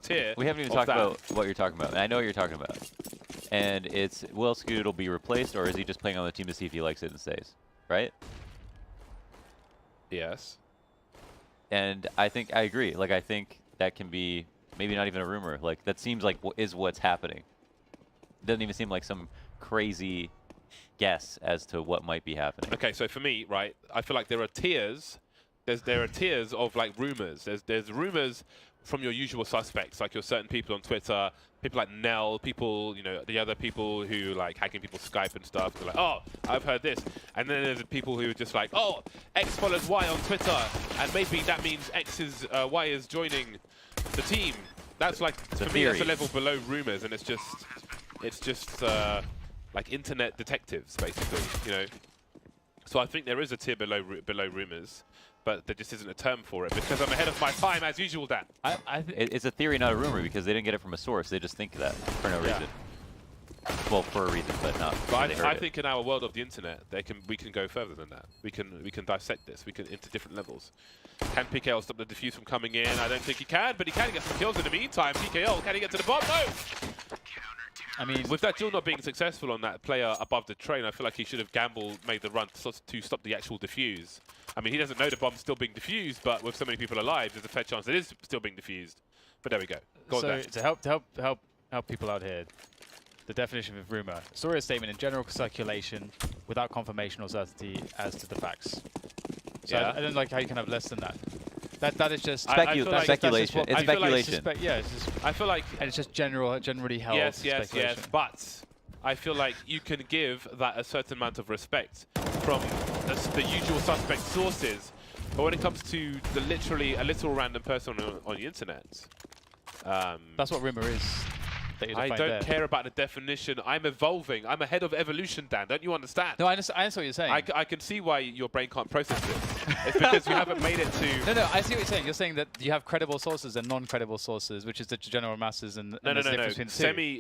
tier. We haven't even talked about what you're talking about. And I know what you're talking about. And it's, will Scoot be replaced, or is he just playing on the team to see if he likes it and stays? Right? Yes. And I agree. Like, I think that can be maybe not even a rumor. Like, that seems like is what's happening. It doesn't even seem like some crazy guess as to what might be happening. Okay, so for me, right, I feel like there are tiers. There are tiers of like rumors. There's rumors from your usual suspects, like your certain people on Twitter, people like Nell, people, you know, the other people who like hacking people's Skype and stuff. They're like, oh, I've heard this. And then there's the people who are just like, oh, X follows Y on Twitter, and maybe that means Y is joining the team. That's like, for me, that's a level below rumors, and it's just like internet detectives, basically, you know. So I think there is a tier below rumors, but there just isn't a term for it because I'm ahead of my time as usual, Dan. It's a theory, not a rumor, because they didn't get it from a source. They just think that for no reason. Well, for a reason, but not. But I think in our world of the internet, we can go further than that. We can dissect this. We can into different levels. Can PKL stop the defuse from coming in? I don't think he can, but he can get some kills in the meantime. PKL, can he get to the bomb? No. I mean, with that duel not being successful on that player above the train, I feel like he should have made the run to stop the actual defuse. I mean, he doesn't know the bomb's still being defused, but with so many people alive, there's a fair chance it is still being defused. But there we go. So to help people out here, the definition of rumor: story or statement in general circulation without confirmation or certainty as to the facts. So I don't like how you can have less than that. That is just speculation. It's speculation. I feel like and it's just generally held speculation. Yes. But I feel like you can give that a certain amount of respect from the usual suspect sources. But when it comes to literally a little random person on the internet, that's what rumor is. I don't care about the definition. I'm evolving. I'm ahead of evolution, Dan. Don't you understand? No, I understand what you're saying. I can see why your brain can't process this. It's because you haven't made it to... No, I see what you're saying. You're saying that you have credible sources and non-credible sources, which is the general masses and No.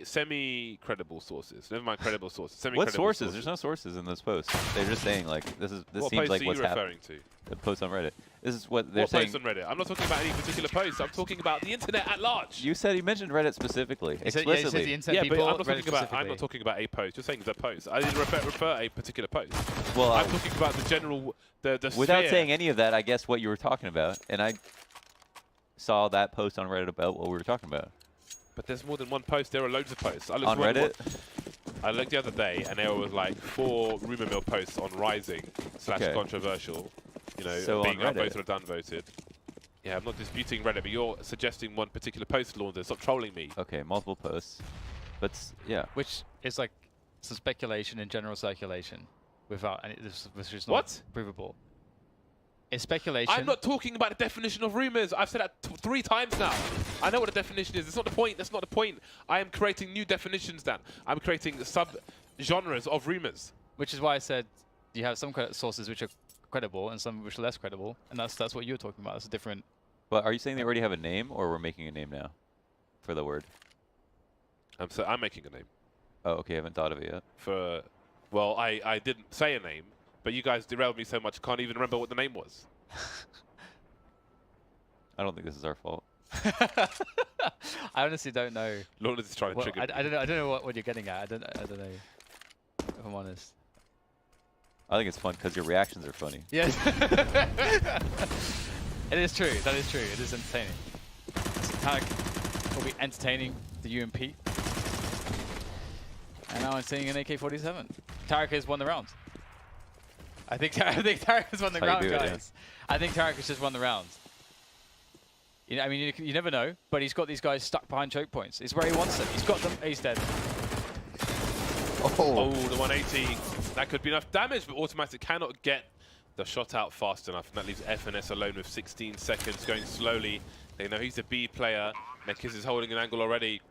Semi-credible sources. Never mind credible sources. What sources? There's no sources in this post. They're just saying, like, this seems like what's happening. What post are you referring to? The post on Reddit. This is what they're saying. What post on Reddit? I'm not talking about any particular post. I'm talking about the internet at large. You mentioned Reddit specifically, explicitly. But I'm not talking about a post. You're saying the post. I didn't refer a particular post. Well, I'm talking about the general, the without sphere. saying any of that, I guess what you were talking about, and I saw that post on Reddit about what we were talking about. But there's more than one post. There are loads of posts. On Reddit? I looked the other day, and there was like 4 rumor mill posts on Rising / controversial. You know, so being upvoted or downvoted. Yeah, I'm not disputing Reddit, but you're suggesting one particular post, Launder. Stop trolling me. Okay, multiple posts. But yeah. Which is like some speculation in general circulation without any, which is not provable. It's speculation. I'm not talking about the definition of rumors. I've said that 3 times now. I know what the definition is. It's not the point. That's not the point. I am creating new definitions, Dan. I'm creating sub-genres of rumors. Which is why I said you have some sources which are credible and some which are less credible, and that's what you're talking about. It's a different. But are you saying they already have a name, or we're making a name now for the word? I'm making a name. Oh, okay. I haven't thought of it yet. Well, I didn't say a name, but you guys derailed me so much I can't even remember what the name was. I don't think this is our fault. I honestly don't know. Lorna's is trying to trigger. I don't know what you're getting at. I don't know. If I'm honest. I think it's fun because your reactions are funny. Yes. It is true. That is true. It is entertaining. Tarek will be entertaining the UMP. And now I'm seeing an AK-47. Tarek has won the round. I think Tarek has won the round, guys. I think Tarek has just won the round. You know, I mean, you never know, but he's got these guys stuck behind choke points. It's where he wants them. He's got them. He's dead. Oh, the 180. That could be enough damage, but Automatic cannot get the shot out fast enough. And that leaves FNS alone with 16 seconds, going slowly. They know he's a B player. Nekis is holding an angle already.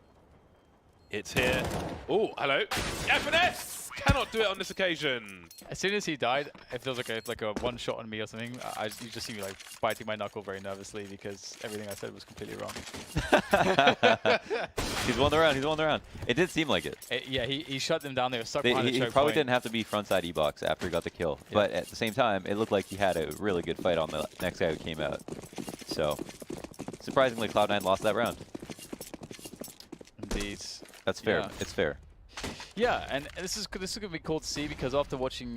It's here. Oh, hello. FNS cannot do it on this occasion. As soon as he died, if there was like a one shot on me or something, you just see me like biting my knuckle very nervously because everything I said was completely wrong. He's won the round. He's won the round. It did seem like it. Yeah, he shut them down. They were stuck behind the choke point. He probably didn't have to be frontside E-box after he got the kill. Yeah. But at the same time, it looked like he had a really good fight on the next guy who came out. So, surprisingly, Cloud9 lost that round. indeed. That's fair. Yeah. It's fair. Yeah, and this is going to be cool to see because after watching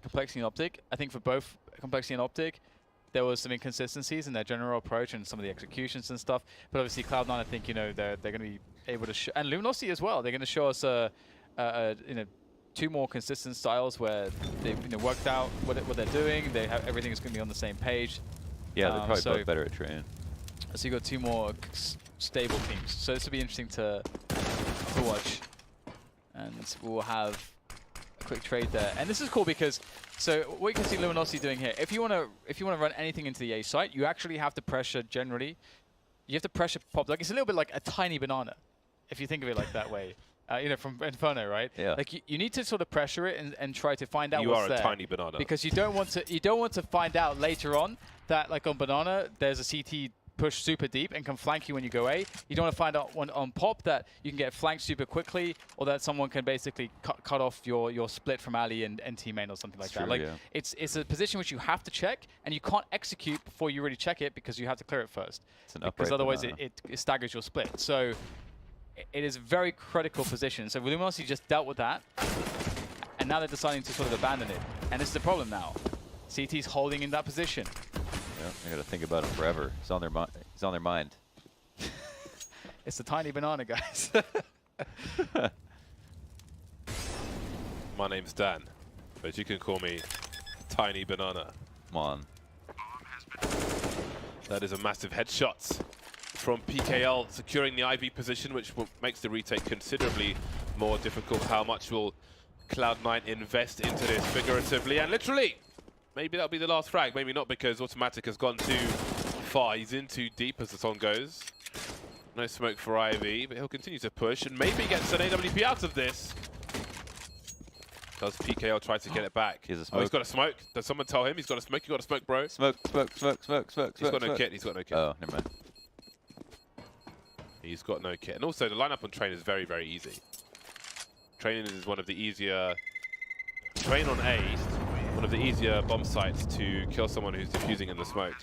Complexity and Optic, I think for both Complexity and Optic, there was some inconsistencies in their general approach and some of the executions and stuff. But obviously Cloud9, I think they're going to be able to and Luminosity as well. They're going to show us two more consistent styles where they've worked out what they're doing. They have everything is going to be on the same page. Yeah, they're probably both better at train. So you got two more stable teams. So this will be interesting to watch. And we'll have a quick trade there. And this is cool because so what you can see Luminosity doing here, if you want to run anything into the A site, you actually have to pressure generally. You have to pressure pop. Like it's a little bit like a tiny banana, if you think of it like that way. From Inferno, right? Yeah. Like you need to sort of pressure it and try to find out what's there. You are a tiny banana. Because you don't want to find out later on that like on banana there's a CT push super deep and can flank you when you go A. You don't want to find out on pop that you can get flanked super quickly or that someone can basically cut off your split from alley and NT main or something like that. Like it's a position which you have to check and you can't execute before you really check it because you have to clear it first. Because otherwise it staggers your split. So it is a very critical position. So Luminosity just dealt with that and now they're deciding to sort of abandon it. And this is the problem now. CT's holding in that position. Yeah, I gotta think about it forever. He's on their mind. It's the tiny banana, guys. My name's Dan, but you can call me Tiny Banana. Come on. That is a massive headshot from PKL, securing the IV position, which makes the retake considerably more difficult. How much will Cloud9 invest into this figuratively and literally? Maybe that'll be the last frag, maybe not, because Automatic has gone too far. He's in too deep as the song goes. No smoke for IV, but he'll continue to push and maybe gets an AWP out of this. Does PKL try to get it back? He has a smoke. Oh, he's got a smoke. Does someone tell him he's got a smoke? You got a smoke, bro. Smoke. He's got no kit. He's got no kit. Oh, never mind. He's got no kit. And also, the lineup on train is very, very easy. Training is one of the easier... Train on A, one of the easier bomb sites to kill someone who's diffusing in the smoke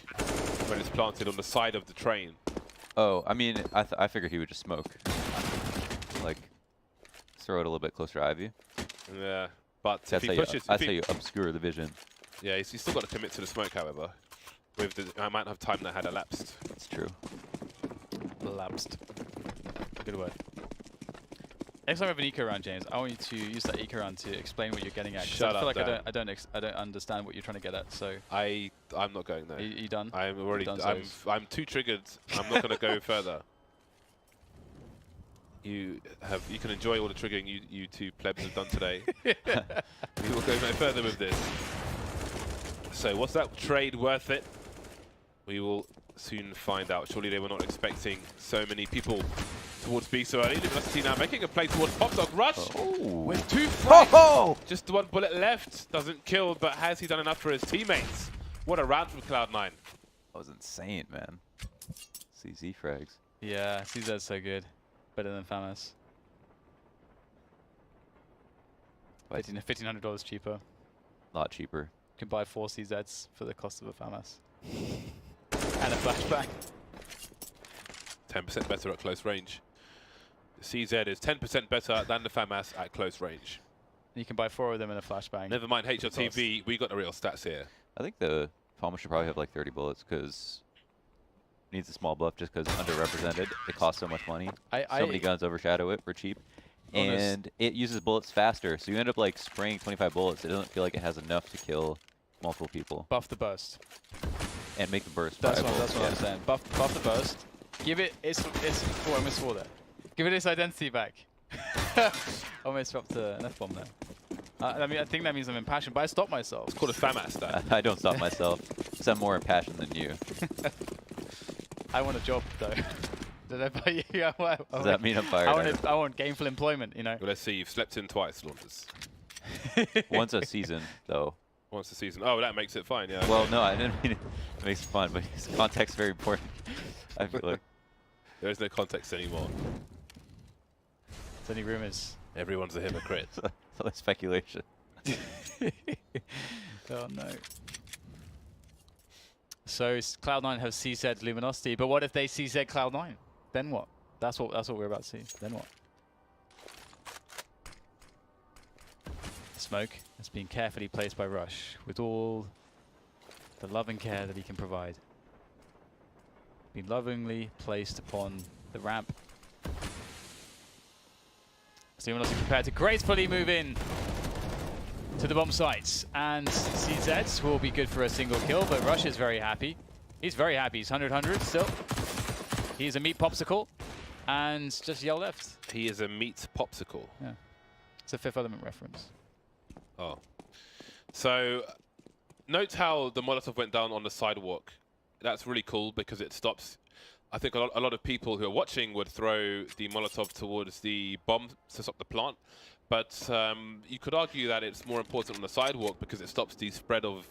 when it's planted on the side of the train. Oh, I mean, I figured he would just smoke. Like, throw it a little bit closer to Ivy. Yeah, but that's if he pushes... That's how you obscure the vision. Yeah, he's still got to commit to the smoke, however, with the amount of time that had elapsed. That's true. Elapsed. Good word. Next time I have an eco round, James, I want you to use that eco round to explain what you're getting at. Shut I feel up, like Dan. I don't understand what you're trying to get at. So I'm not going there. You done? I'm already. Done I'm too triggered. I'm not going to go further. You can enjoy all the triggering you two plebs have done today. We will go no further with this. So, was that trade worth it? We will soon find out. Surely they were not expecting so many people towards B so early. Luminosity now making a play towards Pop Dog Rush with 2 frags. Just one bullet left. Doesn't kill, but has he done enough for his teammates? What a round from Cloud9. That was insane, man. CZ frags. Yeah, CZ's so good. Better than FAMAS. $1,500 cheaper. A lot cheaper. You can buy 4 CZs for the cost of a FAMAS. And a flashbang. 10% better at close range. The CZ is 10% better than the FAMAS at close range. You can buy 4 of them in a flashbang. Never mind HLTV, we got the real stats here. I think the FAMAS should probably have like 30 bullets because it needs a small buff just because underrepresented. It costs so much money. So many guns overshadow it for cheap. And it uses bullets faster, so you end up like spraying 25 bullets. It doesn't feel like it has enough to kill multiple people. Buff the burst. And make the burst. That's what I'm saying. Buff the burst. Give it its oh, I almost swore there. Give it its identity back. Almost dropped an F-bomb there. I mean, I think that means I'm impassioned, but I stopped myself. It's called a FAMAS, Dan. I don't stop myself, because I'm more impassioned than you. I want a job, though. Did I buy you? Does that mean I'm fired? I want gainful employment, you know. Well, let's see. You've slept in twice, Launders. Once a season, though. Once a season. Oh, that makes it fine, yeah. Well, no, I didn't mean it makes it fun, but context is very important. I feel like. There is no context anymore. It's only rumors. Everyone's a hypocrite. It's only speculation. Oh, no. So Cloud9 have CZ Luminosity, but what if they CZ Cloud9? Then what? That's what we're about to see. Then what? Smoke has been carefully placed by Rush with all the love and care that he can provide. Been lovingly placed upon the ramp. Luminosity prepared to gracefully move in to the bomb sites, and CZ will be good for a single kill, but Rush is very happy. He's very happy. He's 100-100 still. He's a meat popsicle, and just yell left. He is a meat popsicle. Yeah, it's a Fifth Element reference. Oh. So, note how the Molotov went down on the sidewalk. That's really cool because it stops. I think a lot of people who are watching would throw the Molotov towards the bomb to stop the plant. But you could argue that it's more important on the sidewalk because it stops the spread of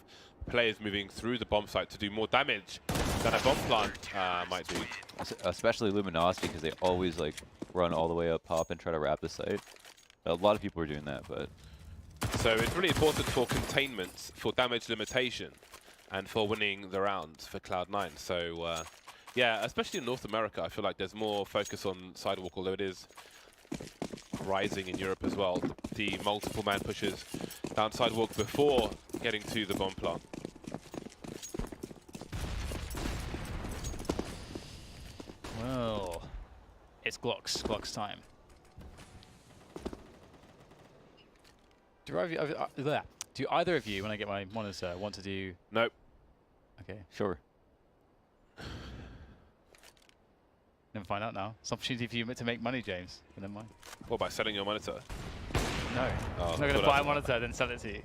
players moving through the bomb site to do more damage than a bomb plant might do. Especially Luminosity, because they always like run all the way up top and try to wrap the site. A lot of people are doing that, but... So it's really important for containment, for damage limitation, and for winning the rounds for Cloud9. So yeah, especially in North America, I feel like there's more focus on sidewalk, although it is rising in Europe as well. The multiple man pushes down sidewalk before getting to the bomb plant. Well, it's Glock's time. Do either of you, when I get my monitor, want to do... Nope. Okay. Sure. Never find out now. It's an opportunity for you to make money, James. But never mind. What, by selling your monitor? No. Oh, I'm not going to buy a monitor, then sell it to you.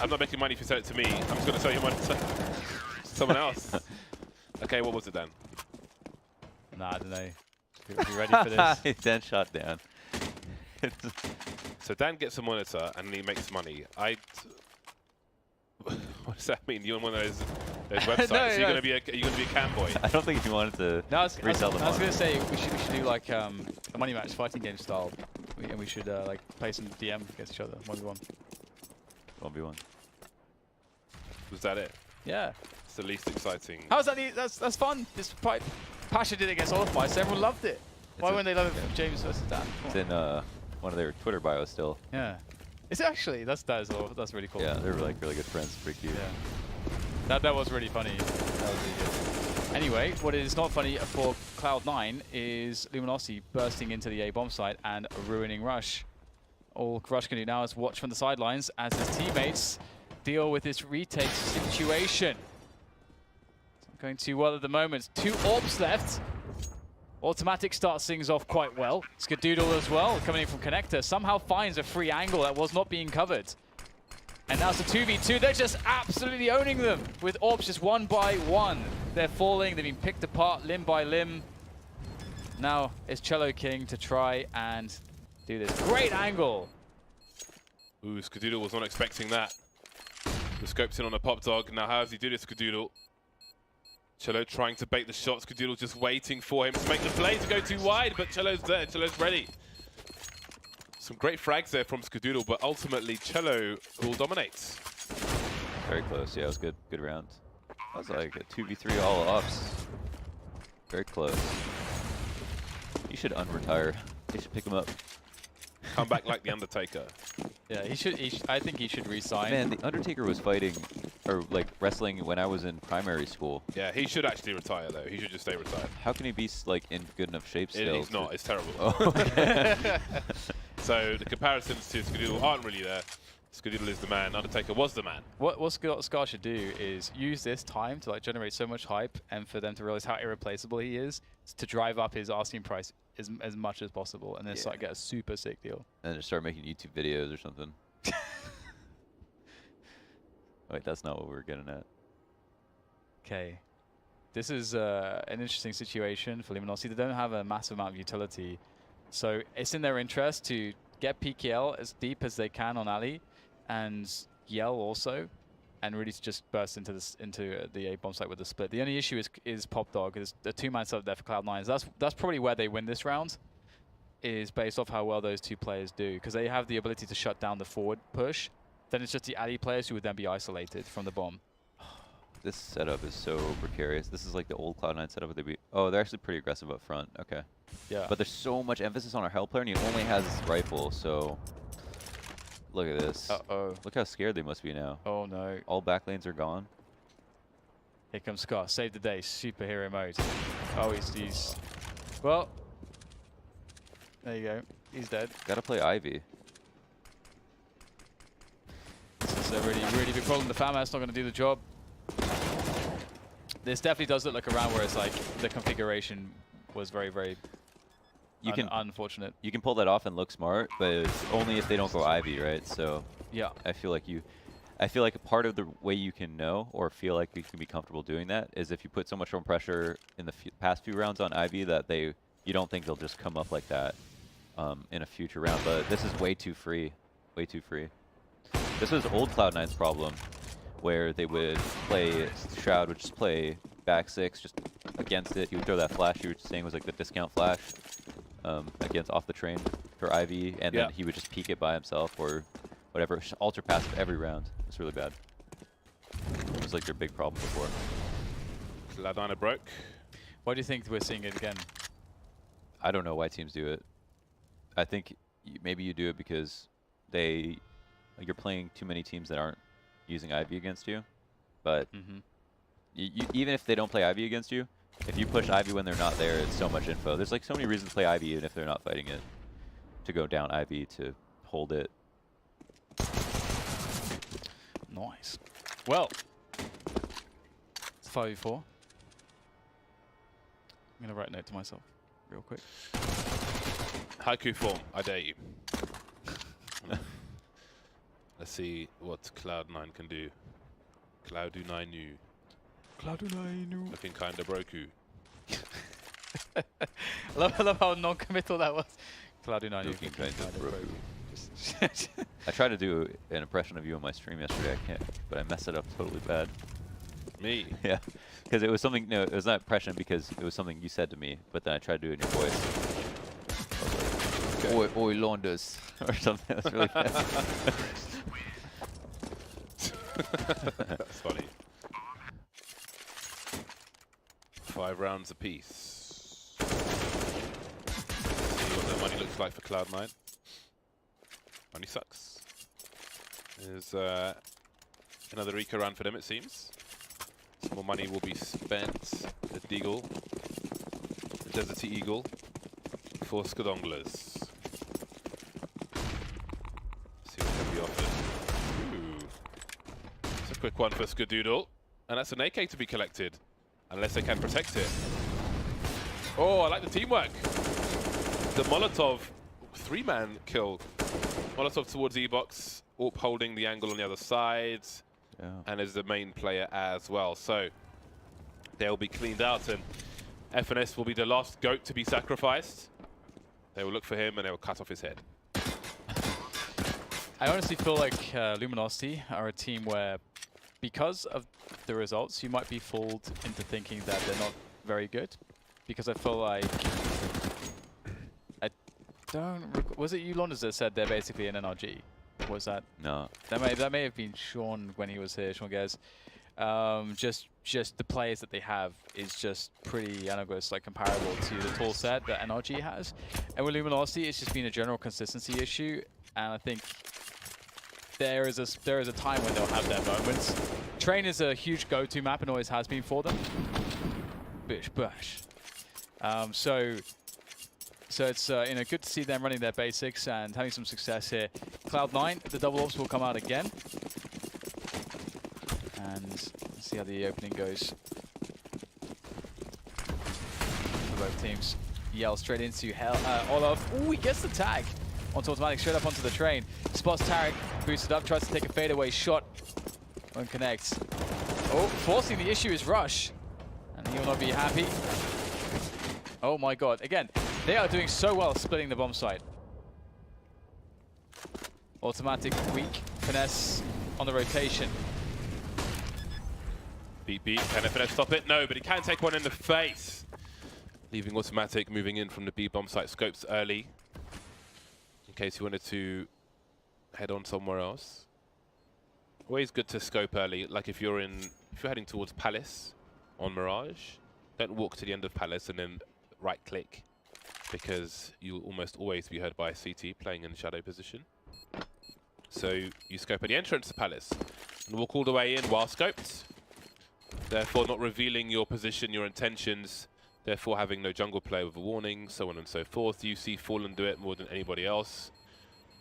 I'm not making money if you sell it to me. I'm just going to sell your monitor to someone else. Okay, what was it then? Nah, I don't know. Are you ready for this? Dan shot down. So Dan gets a monitor and he makes money. What does that mean? You're on one of those websites. No, Are you going to be a cam boy? I don't think he wanted to resell them. I was going to say we should do like a money match fighting game style, and we should like play some DM against each other 1v1. 1v1. Was that it? Yeah. It's the least exciting. How's that? That's fun. This Pasha did it against all the fights. Everyone loved it. Why wouldn't they love it from James versus Dan? It's in one of their Twitter bios still. Yeah. Is it actually? That's really cool. Yeah, they're like really good friends. Pretty cute. Yeah. That was really funny. That was really good. Anyway, what is not funny for Cloud9 is Luminosity bursting into the A bomb site and ruining Rush. All Rush can do now is watch from the sidelines as his teammates deal with this retake situation. It's not going too well at the moment. 2 orbs left. Automatic starts things off quite well. Skadoodle as well, coming in from Connector, somehow finds a free angle that was not being covered. And now it's a 2v2. They're just absolutely owning them with orbs just one by one. They're falling. They've been picked apart limb by limb. Now it's Cello King to try and do this. Great angle. Ooh, Skadoodle was not expecting that. The scope's in on a pop dog. Now how does he do this, Skadoodle? Cello trying to bait the shot. Skadoodle just waiting for him to make the play to go too wide, but Cello's there. Cello's ready. Some great frags there from Skadoodle, but ultimately Cello will dominate. Very close. Yeah, it was good. Good round. That was like a 2v3 all offs. Very close. You should unretire. They should pick him up. Come back like the Undertaker. Yeah, he should. I think he should resign. Man, the Undertaker was fighting, or like wrestling when I was in primary school. Yeah, he should actually retire though. He should just stay retired. How can he be like in good enough shape still? He's not. It's terrible. Oh, okay. So the comparisons to Skadoodle aren't really there. Skadoodle is the man. Undertaker was the man. What Scar should do is use this time to like generate so much hype and for them to realize how irreplaceable he is to drive up his asking price as much as possible and then start get a super sick deal. And just start making YouTube videos or something. Wait, that's not what we're getting at. Okay. This is an interesting situation for Luminosity. They don't have a massive amount of utility. So it's in their interest to get PKL as deep as they can on Ali and Yell also, and really to just burst into the A bomb site with the split. The only issue is Pop Dog. There's a 2-man setup there for Cloud9. That's probably where they win this round, is based off how well those 2 players do, because they have the ability to shut down the forward push. Then it's just the Ali players who would then be isolated from the bomb. This setup is so precarious. This is like the old Cloud9 setup. They're actually pretty aggressive up front. Okay. Yeah. But there's so much emphasis on our health player, and he only has his rifle, so Look at this. Uh-oh. Look how scared they must be now. Oh, no. All back lanes are gone. Here comes Scott. Save the day. Superhero mode. Oh, he's... Well. There you go. He's dead. Gotta play Ivy. This is a really, really big problem. The FAMAS's not going to do the job. This definitely does look like a round where it's like the configuration was very, very unfortunate. You can pull that off and look smart, but it's only if they don't go Ivy, right? So yeah, I feel like a part of the way you can know or feel like you can be comfortable doing that is if you put so much more pressure in the past few rounds on Ivy that you don't think they'll just come up like that in a future round. But this is way too free, way too free. This was old Cloud9's problem, where they would play, Shroud would just play back six just against it. He would throw that flash you were saying was like the discount flash against off the train for Ivy, and then he would just peek it by himself or whatever. Ultra passive every round. It's really bad. It was like their big problem before. Cloud9 broke. Why do you think we're seeing it again? I don't know why teams do it. I think maybe you do it because you're playing too many teams that aren't using Ivy against you. But even if they don't play Ivy against you, if you push Ivy when they're not there, it's so much info. There's like so many reasons to play Ivy even if they're not fighting it. To go down Ivy, to hold it. Nice. Well, it's 5v4. I'm going to write a note to myself real quick. Haiku form, I dare you. Let's see what Cloud9 can do. Cloud9 new. Cloud9 new. Looking kinda broku. I love how non-committal that was. Cloud9 new. Looking kinda broku. I tried to do an impression of you on my stream yesterday, I can't, but I messed it up totally bad. Me? Yeah, because it was something, no, it was not impression because it was something you said to me, but then I tried to do it in your voice. Like, Oi Launders, or something. That's really bad. That's funny. 5 rounds apiece. See what the money looks like for Cloud9. Money sucks. There's another Eco round for them, it seems. Some more money will be spent at Deagle, the Deserty Eagle, for Skadonglers. See what can be offered. Ooh. It's a quick one for Skadoodle. And that's an AK to be collected, unless they can protect it. Oh, I like the teamwork. The Molotov 3-man kill. Molotov towards E-Box, Orp holding the angle on the other side. Yeah. And is the main player as well. So they'll be cleaned out, and FNS will be the last goat to be sacrificed. They will look for him and they will cut off his head. I honestly feel like Luminosity are a team where, because of the results, you might be fooled into thinking that they're not very good. Because I feel like... Was it you, Londers, that said they're basically an NRG? Was that? No. That may have been Sean when he was here, Sean Gez. Just the players that they have is just pretty analogous, like comparable to the tool set that NRG has. And with Luminosity, it's just been a general consistency issue. And I think there is a time when they'll have their moments. Train is a huge go-to map and always has been for them. Bish bash. So it's good to see them running their basics and having some success here. Cloud9, the double ops will come out again. And let's see how the opening goes. Both teams yell straight into Olaf. Ooh, he gets the tag onto automatic, straight up onto the train. Spots Tarek, boosted up, tries to take a fadeaway shot. Won't connect. Oh, forcing the issue is Rush. And he will not be happy. Oh my god, again. They are doing so well splitting the bomb site. Automatic weak, finesse on the rotation. Beat. Can FNS stop it? No, but he can take one in the face. Leaving automatic, moving in from the B bomb site. Scopes early, in case you wanted to head on somewhere else. Always good to scope early. Like if you're heading towards Palace on Mirage, don't walk to the end of Palace and then right click, because you'll almost always be heard by a CT playing in shadow position. So you scope any entrance to Palace and walk all the way in while scoped, therefore not revealing your position, your intentions, therefore having no jungle player with a warning, so on and so forth. You see Fallen do it more than anybody else.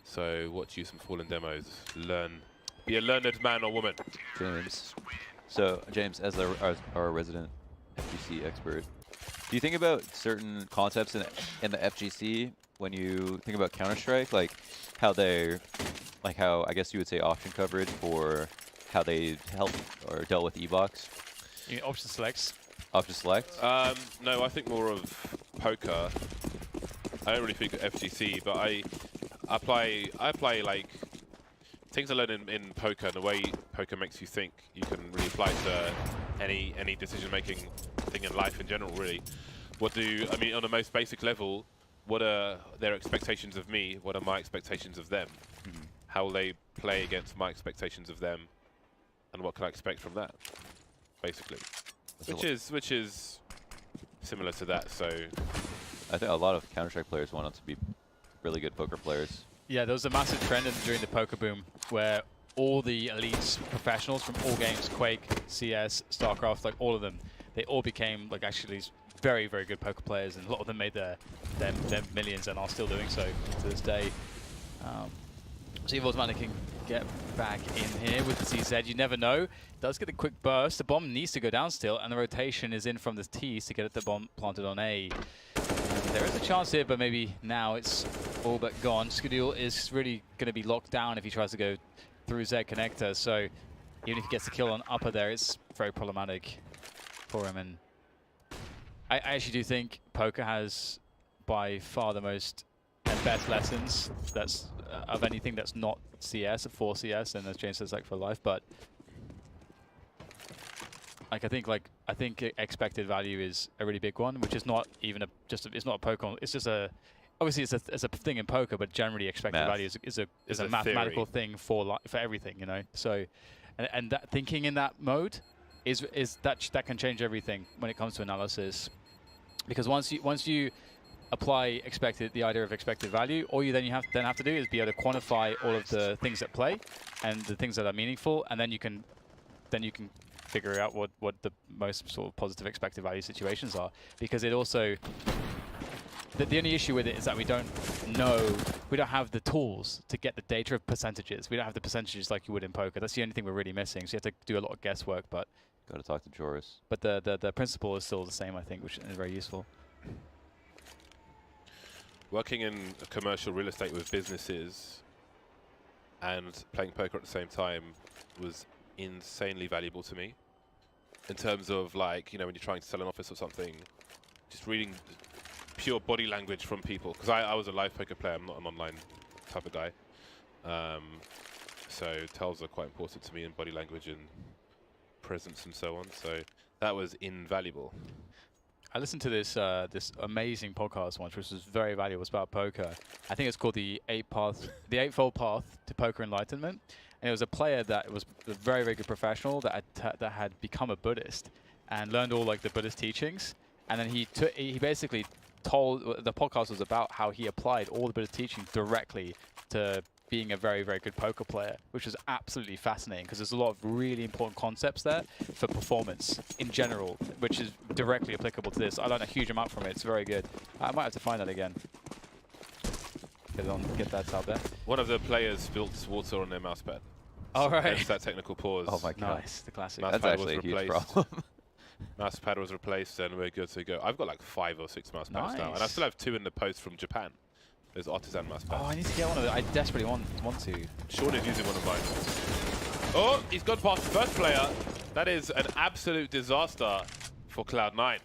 So watch you some Fallen demos. Learn. Be a learned man or woman. James. So, James, as our resident FGC expert, do you think about certain concepts in the FGC when you think about Counter-Strike, like how I guess you would say option coverage for how they help or dealt with E-Box? You mean option selects? Option select? No, I think more of poker. I don't really think of FGC, but I apply like things I learned in poker and the way poker makes you think. You can really apply to any decision-making thing in life in general, really. I mean, on the most basic level, what are their expectations of me? What are my expectations of them? How will they play against my expectations of them? And what can I expect from that, basically? Which is similar to that, so... I think a lot of Counter-Strike players want to be really good poker players. Yeah, there was a massive trend during the poker boom where all the elites professionals from all games, Quake, CS, StarCraft, like all of them, they all became like actually very, very good poker players, and a lot of them made their millions and are still doing so to this day. So Evil's Mana can get back in here with the CZ. You never know. Does get a quick burst. The bomb needs to go down still, and the rotation is in from the T's to get the bomb planted on A. There is a chance here, but maybe now it's all but gone. Skadul is really going to be locked down if he tries to go through Z connector. So even if he gets the kill on upper there, it's very problematic for him. And I actually do think poker has by far the most and best lessons that's of anything that's not CS, for CS, and as James says, like for life. But like I think expected value is a really big one, which is not even it's not a poker. It's just obviously it's a thing in poker, but generally expected value is a mathematical thing for everything, you know. So and that thinking in that mode is that can change everything when it comes to analysis, because once you apply the idea of expected value, all you then have to do is be able to quantify all of the things at play and the things that are meaningful, and then you can figure out what the most sort of positive expected value situations are. Because it also the only issue with it is that we don't have the tools to get the data of percentages. We don't have the percentages like you would in poker. That's the only thing we're really missing. So you have to do a lot of guesswork, but got to talk to Joris. But the principle is still the same, I think, which is very useful. Working in commercial real estate with businesses and playing poker at the same time was insanely valuable to me. In terms of, like, you know, when you're trying to sell an office or something, just reading pure body language from people. Because I was a live poker player, I'm not an online type of guy. So tells are quite important to me in body language and presence and so on. So that was invaluable. I listened to this amazing podcast once, which was very valuable. It's about poker. I think it's called the Eightfold Path to Poker Enlightenment. And it was a player that was a very, very good professional that had become a Buddhist and learned all like the Buddhist teachings. And then he basically told, the podcast was about how he applied all the Buddhist teachings directly to being a very, very good poker player, which was absolutely fascinating because there's a lot of really important concepts there for performance in general, which is directly applicable to this. I learned a huge amount from it. It's very good. I might have to find that again. Get that out there. One of the players spilled water on their mousepad. All right. Hence that technical pause. Oh my god. Nice, the classic. That's actually a huge problem. Mousepad was replaced and we're good to go. I've got like 5 or 6 mousepads now, and I still have 2 in the post from Japan. There's artisan mousepads. Oh, I need to get one of those. I desperately want to. Sean is using one of mine. Oh, he's gone past the first player. That is an absolute disaster for Cloud9.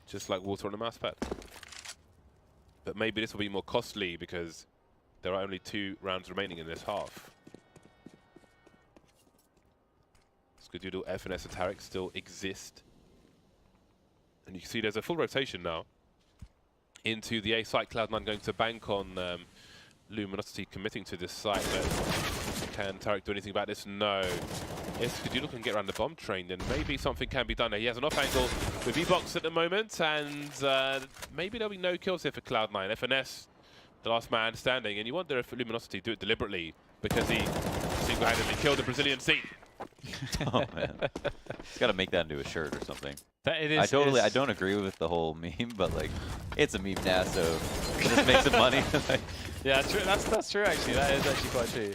Just like water on a mousepad. But maybe this will be more costly because there are only 2 rounds remaining in this half. Skadoodle, FNS, and Tarek still exist. And you can see there's a full rotation now into the A site. Cloud9 going to bank on Luminosity committing to this site. But can Tarek do anything about this? No. If Skadoodle can get around the bomb train, then maybe something can be done. He has an off angle with E-Box at the moment, and maybe there'll be no kills here for Cloud9. FNS the last man standing, and you wonder if Luminosity do it deliberately because he single-handedly killed the Brazilian scene. Oh man, he's got to make that into a shirt or something. It is, I don't agree with the whole meme, but like, it's a meme now, so just make some money. Like, yeah, true. That's true. Actually, that is actually quite true.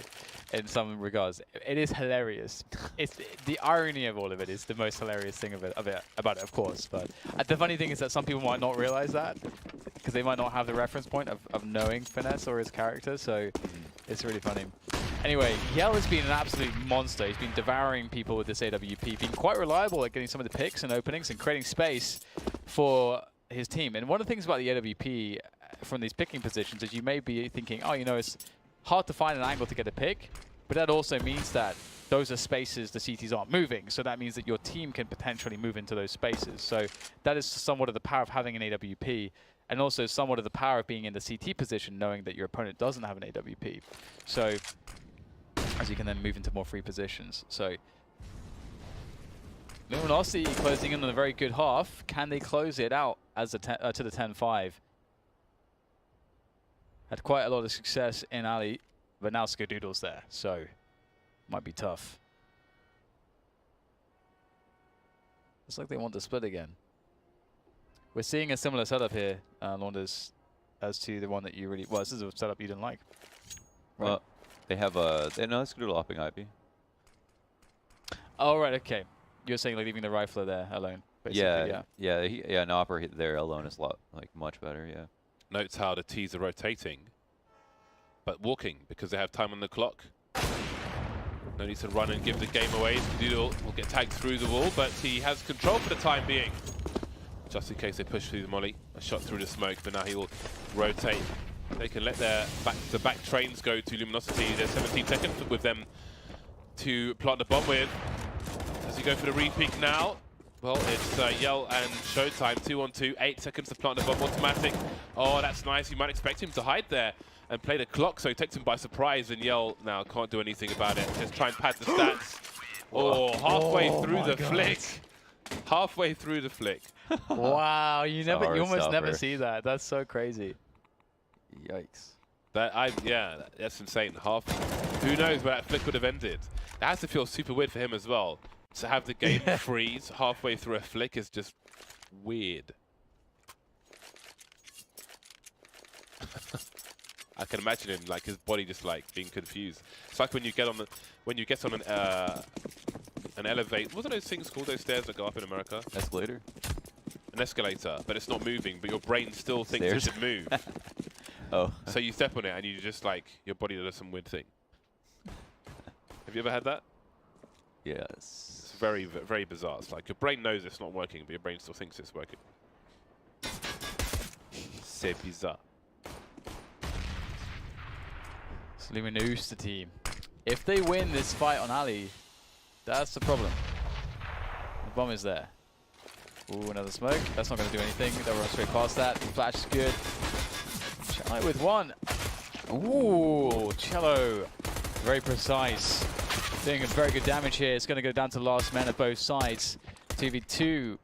In some regards, it is hilarious. It's the irony of all of it is the most hilarious thing about it, of course. But the funny thing is that some people might not realize that because they might not have the reference point of knowing Finesse or his character. So it's really funny. Anyway, Yell has been an absolute monster. He's been devouring people with this AWP, being quite reliable at getting some of the picks and openings and creating space for his team. And one of the things about the AWP from these picking positions is you may be thinking, oh, you know, it's hard to find an angle to get a pick, but that also means that those are spaces the CTs aren't moving. So that means that your team can potentially move into those spaces. So that is somewhat of the power of having an AWP, and also somewhat of the power of being in the CT position, knowing that your opponent doesn't have an AWP. So as you can then move into more free positions. So Luminosity closing in on a very good half. Can they close it out as to the 10-5? Had quite a lot of success in Ali, but now Skadoodle's there, so might be tough. Looks like they want to split again. We're seeing a similar setup here, Launders, as to the one that you really... Well, this is a setup you didn't like. Right? well, they have a... No, Skadoodle opping IP. Oh, right, okay. You're saying like leaving the rifler there alone, basically, Yeah, an opper there alone is much better, yeah. Notes how the T's are rotating, but walking because they have time on the clock. No need to run and give the game away. Skadoodle will get tagged through the wall, but he has control for the time being. Just in case they push through the molly. A shot through the smoke, but now he will rotate. They can let their back trains go to Luminosity. There's 17 seconds with them to plant the bomb with. As you go for the re-peek now, well, it's Yell and Showtime, 2-on-2, 8 seconds to plant the bomb automatic. Oh, that's nice. You might expect him to hide there and play the clock, so he takes him by surprise, and Yell now can't do anything about it. Just try and pad the stats. Oh, halfway through the flick. Halfway through the flick. Wow, you almost never see that. That's so crazy. Yikes. Yeah, that's insane. Who knows where that flick would have ended. That has to feel super weird for him as well. To have the game freeze halfway through a flick is just weird. I can imagine him, like, his body just like being confused. It's like when you get on an elevator. What are those things called? Those stairs that go up in America? Escalator? An escalator, but it's not moving, but your brain still thinks it should move. Oh. So you step on it and you just like your body does some weird thing. Have you ever had that? Yes. It's very, very bizarre. It's like your brain knows it's not working, but your brain still thinks it's working. C'est bizarre. It's Luminosity. If they win this fight on Ali, that's the problem. The bomb is there. Ooh, another smoke. That's not going to do anything. They'll run straight past that. The flash is good. Cello with one. Ooh, Cello. Very precise. Doing a very good damage here. It's going to go down to the last man at both sides. 2v2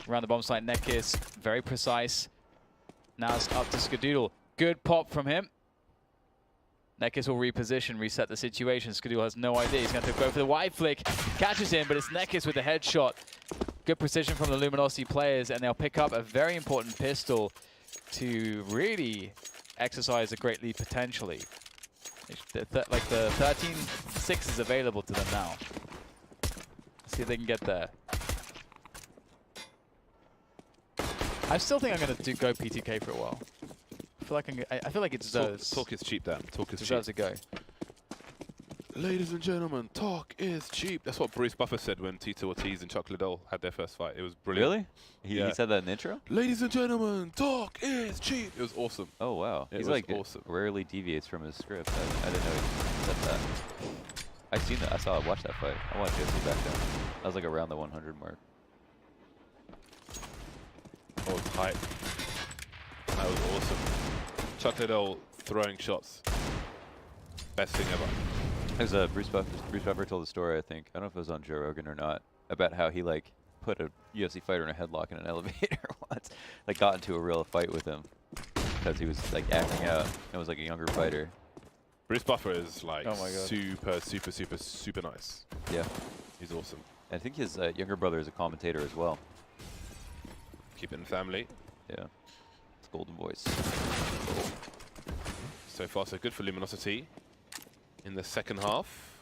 around the bomb site. Neckkiss, very precise. Now it's up to Skadoodle. Good pop from him. Neckkiss will reposition, reset the situation. Skadoodle has no idea. He's going to go for the wide flick. Catches him, but it's Neckkiss with the headshot. Good precision from the Luminosity players, and they'll pick up a very important pistol to really exercise a great lead potentially. Like the 13-6 is available to them now. Let's see if they can get there. I still think I'm going to go P2K for a while. I feel like it deserves. Talk is cheap, Dan. Talk is deserves cheap. a go. Ladies and gentlemen, talk is cheap. That's what Bruce Buffer said when Tito Ortiz and Chuck Liddell had their first fight. It was brilliant. Really? He said that in the intro? Ladies and gentlemen, talk is cheap. It was awesome. Oh, wow. He's He's like awesome. Rarely deviates from his script. I didn't know he said that. I've seen that. I watched that fight. I watched UFC back then. That was like around the 100 mark. Oh, tight. That was awesome. Chuck Liddell throwing shots. Best thing ever. There's Bruce Buffer told a story, I think. I don't know if it was on Joe Rogan or not, about how he like put a UFC fighter in a headlock in an elevator once. Like got into a real fight with him. because he was like acting out and was like a younger fighter. Bruce Buffer is like Oh my God. super nice. Yeah. He's awesome. I think his younger brother is a commentator as well. Keep it in family. Yeah. It's Golden Voice. So far, so good for Luminosity. In the second half,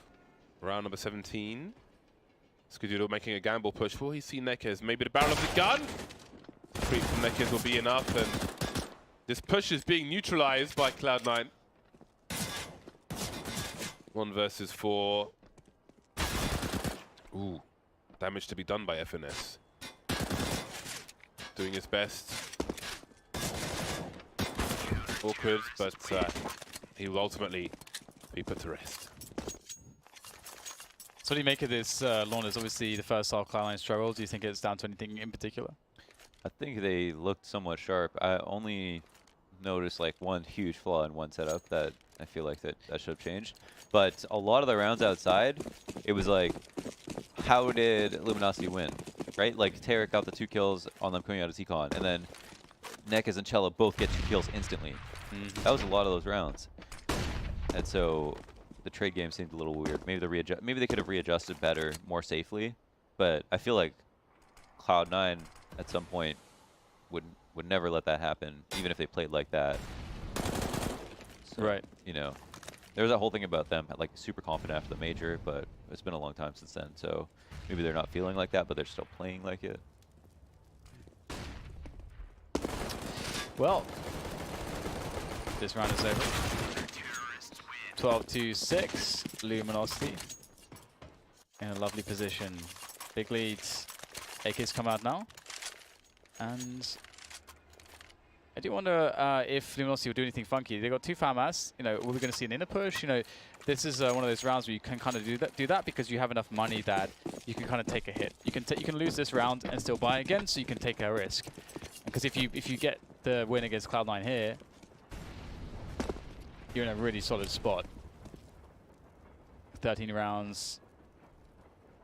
round number 17. Scududo making a gamble push. Will he see Nekez? Maybe the barrel of the gun? Creep from Nekez will be enough, and this push is being neutralized by Cloud9. 1 versus 4. Ooh, damage to be done by FNS. Doing his best. Awkward, but he will ultimately be put to rest. So what do you make of this, Lornas? Obviously, the first half Cloud9 struggled. Do you think it's down to anything in particular? I think they looked somewhat sharp. I only noticed like one huge flaw in one setup that I feel like that should have changed. But a lot of the rounds outside, it was like, how did Luminosity win? Right? Like Tarek got the 2 kills on them coming out of Econ, and then Nekez and Cello both get 2 kills instantly. That was a lot of those rounds. And so the trade game seemed a little weird. Maybe they could have readjusted better, more safely. But I feel like Cloud9 at some point would never let that happen, even if they played like that. So, Right. You know, there was that whole thing about them like super confident after the major, but it's been a long time since then. So maybe they're not feeling like that, but they're still playing like it. Well, this round is over. 12-6, Luminosity in a lovely position. Big leads. AK's come out now. And I do wonder if Luminosity will do anything funky. They got 2 FAMAS. You know, we're going to see an inner push. You know, this is one of those rounds where you can kind of do that because you have enough money that you can kind of take a hit. You can lose this round and still buy again, so you can take a risk. Because if you get the win against Cloud9 here, you're in a really solid spot. 13 rounds.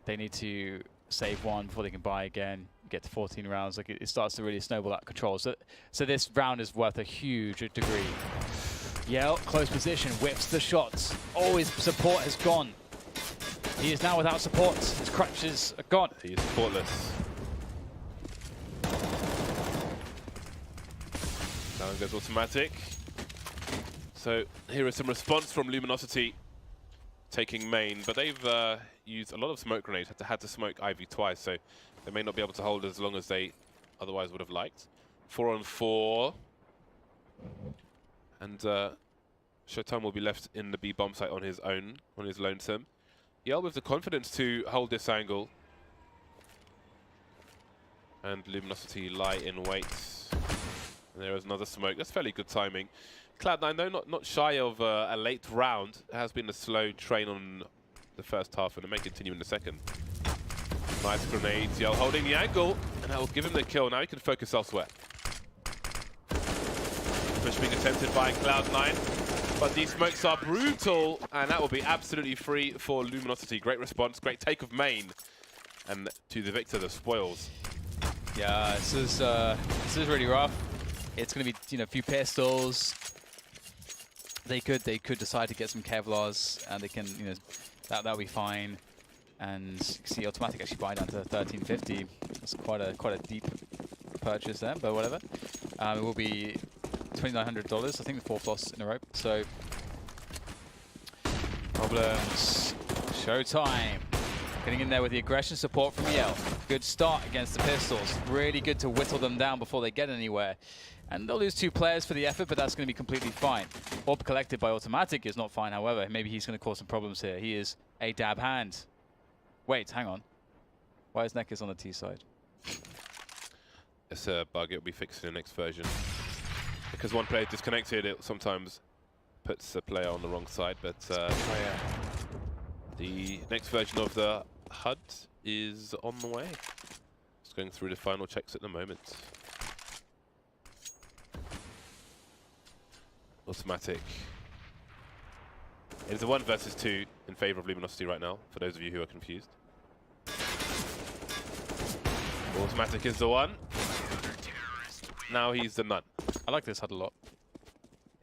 They need to save 1 before they can buy again. Get to 14 rounds. Like it starts to really snowball out of control. So this round is worth a huge degree. Yell, close position, whips the shots. Oh, his support has gone. He is now without support. His crutches are gone. He is supportless. That one goes automatic. So here is some response from Luminosity taking main, but they've used a lot of smoke grenades. Had to smoke Ivy twice, so they may not be able to hold as long as they otherwise would have liked. 4 on 4. And Showtime will be left in the B bomb site on his own, on his lonesome. Yell with the confidence to hold this angle. And Luminosity lie in wait. And there is another smoke. That's fairly good timing. Cloud9, though, not shy of a late round. It has been a slow train on the first half, and it may continue in the second. Nice grenades. Yell holding the angle, and that will give him the kill. Now he can focus elsewhere. Push being attempted by Cloud9, but these smokes are brutal, and that will be absolutely free for Luminosity. Great response, great take of main, and to the victor, the spoils. Yeah, this is really rough. It's going to be a few pistols. They could decide to get some Kevlars, and they can that'll be fine. And you can see automatic actually buy down to 1350. That's quite a deep purchase there, but whatever. It will be $2,900. I think the 4th loss in a row. So problems. Showtime. Getting in there with the aggression support from Yell. Good start against the pistols. Really good to whittle them down before they get anywhere. And they'll lose 2 players for the effort, but that's going to be completely fine. Orb collected by automatic is not fine, however. Maybe he's going to cause some problems here. He is a dab hand. Wait, hang on. Why is Nekez on the T side? It's a bug. It'll be fixed in the next version. Because one player disconnected, it sometimes puts a player on the wrong side. But the next version of the HUD is on the way. It's going through the final checks at the moment. Automatic. It is a 1 versus 2 in favor of Luminosity right now, for those of you who are confused. Automatic is the 1. Now he's the none. I like this HUD a lot.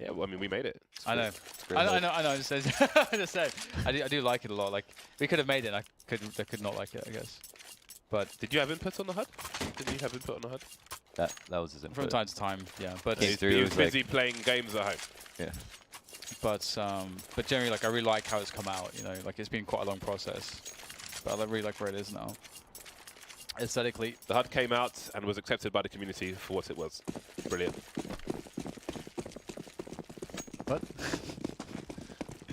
Yeah, well, I mean, we made it. I know. I know. I just said, I just said, I do like it a lot. Like, we could have made it. I could not like it, I guess. But did you have input on the HUD? Didn't you have input on the HUD? That was his input. from time to time, yeah. But Came through, He was was busy like- playing games at home. Yeah. but generally, like, I really like how it's come out. You know, like, it's been quite a long process. But I really like where it is now. Aesthetically, The HUD came out and was accepted by the community for what it was. Brilliant. what?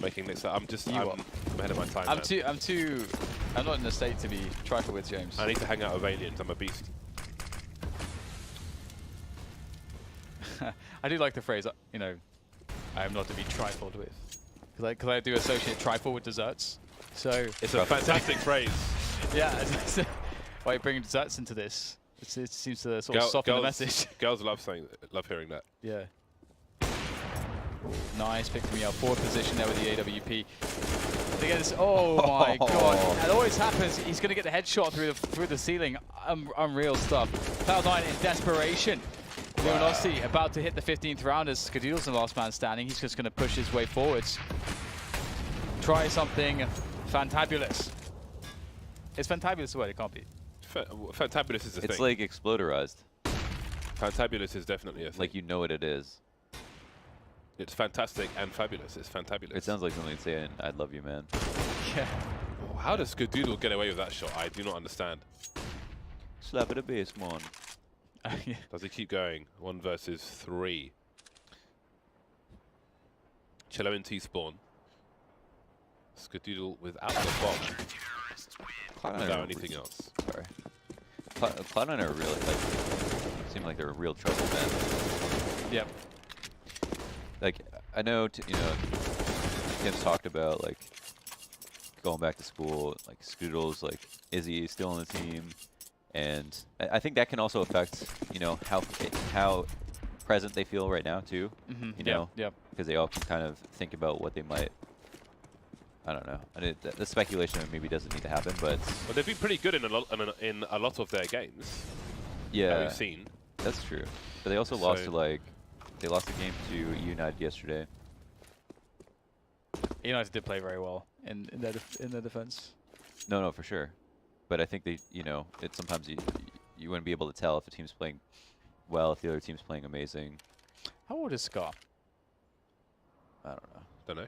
Making this up. I'm what? ahead of my time. I'm not in the state to be trifled with, James. I need to hang out with aliens. I'm a beast. I do like the phrase, you know, I am not to be trifled with. Because I do associate trifle with desserts. So, It's a fantastic phrase. yeah, why you're bringing desserts into this, it seems to sort of soften the message. Girls love hearing that. Yeah. Nice, picked me up. Forward position there with the AWP. Again, oh my god. It always happens. He's going to get the headshot through the ceiling. Unreal stuff. Cloud9 in desperation. Luminosity about to hit the 15th round as Skadoodle's the last man standing. He's just going to push his way forwards. Try something fantabulous. It's fantabulous the word, it can't be. Fantabulous is a thing. It's like exploderized. Fantabulous is definitely a thing. Like you know what it is. It's fantastic and fabulous. It's fantabulous. It sounds like something you'd say in "I'd love you, man." Yeah. Oh, how does Skadoodle get away with that shot? I do not understand. Slap it a base, man. Yeah. Does he keep going? 1 versus 3. Cello in T-spawn. Skadoodle without the bomb. Without anything else. Sorry. Cloud9 are really seem like they're in real trouble, man. Yep. Like I know, you know, Tim's talked about like going back to school. Like Skadoodle's like, is he still on the team? And I think that can also affect, you know, how present they feel right now too. Mm-hmm. You know, Yep. because they all can kind of think about what they might. I don't know. And the speculation maybe doesn't need to happen, but But they've been pretty good in a lot of their games. yeah, That we've seen. that's true. But they also lost to they lost the game to United yesterday. United did play very well in their defense. No, for sure. But I think they, you know, sometimes you wouldn't be able to tell if a team's playing well, if the other team's playing amazing. How old is Scar? I don't know. Don't know.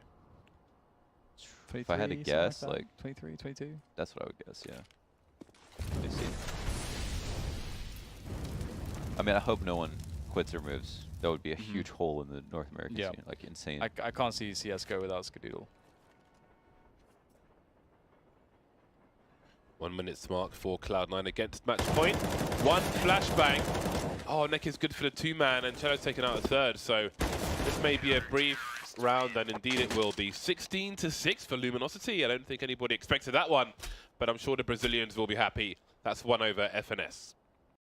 If I had to guess, like 23, 22. that's what I would guess. Yeah. Let me see. I mean, I hope no one quits or moves. That would be a huge hole in the North American scene, like insane. I can't see ECS go without Skadoodle. 1 minute's mark for Cloud9 against match point. 1 flashbang. Oh, Neck is good for the 2-man, and Cello's taken out a 3rd. So this may be a brief round, and indeed it will be. 16-6 for Luminosity. I don't think anybody expected that one, but I'm sure the Brazilians will be happy. That's 1 over FNS.